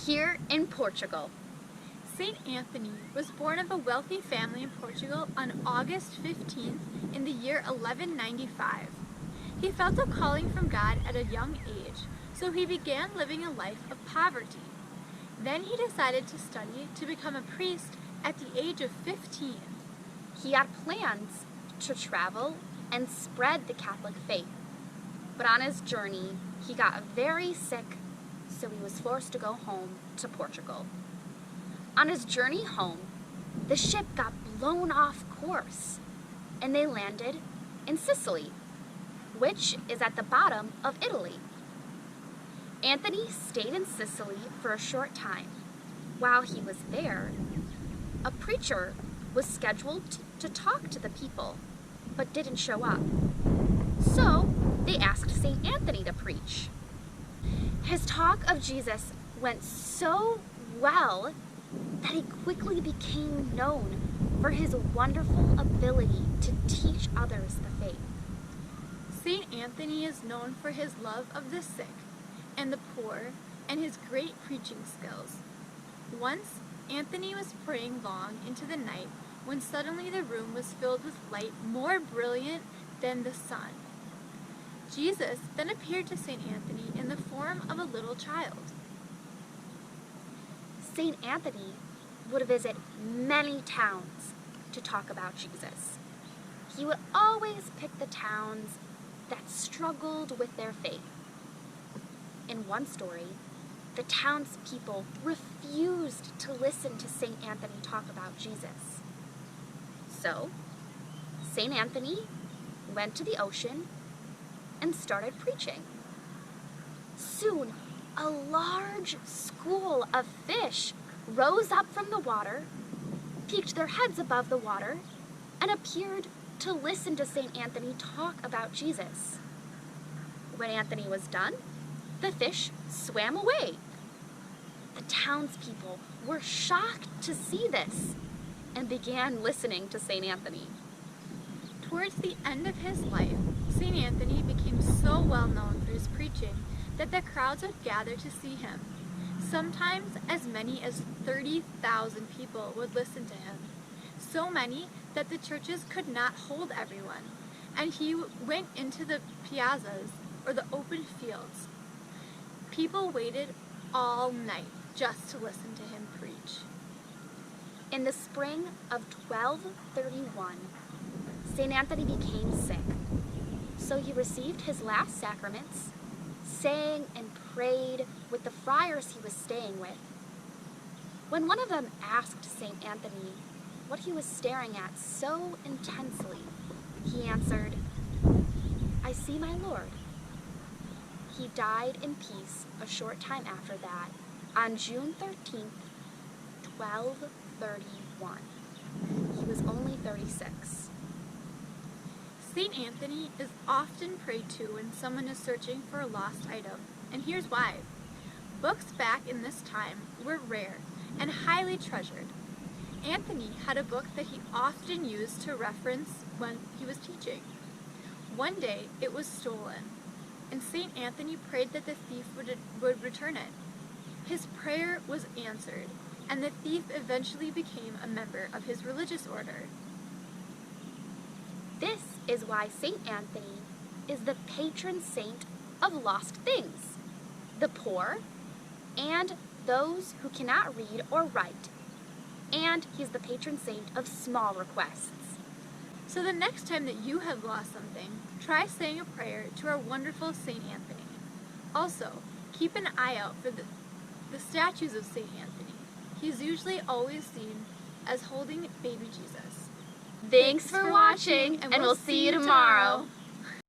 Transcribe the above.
here in Portugal. Saint Anthony was born of a wealthy family in Portugal on August 15th in the year 1195. He felt a calling from God at a young age, so he began living a life of poverty. Then he decided to study to become a priest at the age of 15. He had plans to travel and spread the Catholic faith. But on his journey, he got very sick, so he was forced to go home to Portugal. On his journey home, the ship got blown off course, and they landed in Sicily, which is at the bottom of Italy. Anthony stayed in Sicily for a short time. While he was there, a preacher was scheduled to talk to the people, but didn't show up. So they asked St. Anthony to preach. His talk of Jesus went so well that he quickly became known for his wonderful ability to teach others the faith. Saint Anthony is known for his love of the sick and the poor and his great preaching skills. Once, Anthony was praying long into the night when suddenly the room was filled with light more brilliant than the sun. Jesus then appeared to Saint Anthony in the form of a little child. St. Anthony would visit many towns to talk about Jesus. He would always pick the towns that struggled with their faith. In one story, the townspeople refused to listen to St. Anthony talk about Jesus. So, St. Anthony went to the ocean and started preaching. Soon, a large school of fish rose up from the water, peeked their heads above the water, and appeared to listen to St. Anthony talk about Jesus. When Anthony was done, the fish swam away. The townspeople were shocked to see this and began listening to St. Anthony. Towards the end of his life, St. Anthony became so well known for his preaching that the crowds would gather to see him. Sometimes as many as 30,000 people would listen to him. So many that the churches could not hold everyone, and he went into the piazzas, or the open fields. People waited all night just to listen to him preach. In the spring of 1231, St. Anthony became sick, so he received his last sacraments, sang and prayed with the friars he was staying with. When one of them asked St. Anthony what he was staring at so intensely, he answered, "I see my Lord." He died in peace a short time after that, on June 13th, 1231. He was only 36. St. Anthony is often prayed to when someone is searching for a lost item, and here's why. Books back in this time were rare and highly treasured. Anthony had a book that he often used to reference when he was teaching. One day it was stolen, and St. Anthony prayed that the thief would return it. His prayer was answered, and the thief eventually became a member of his religious order. This is why St. Anthony is the patron saint of lost things, the poor, and those who cannot read or write. And he's the patron saint of small requests. So the next time that you have lost something, try saying a prayer to our wonderful St. Anthony. Also, keep an eye out for the statues of St. Anthony. He's usually always seen as holding baby Jesus. Thanks for watching, and we'll see you tomorrow.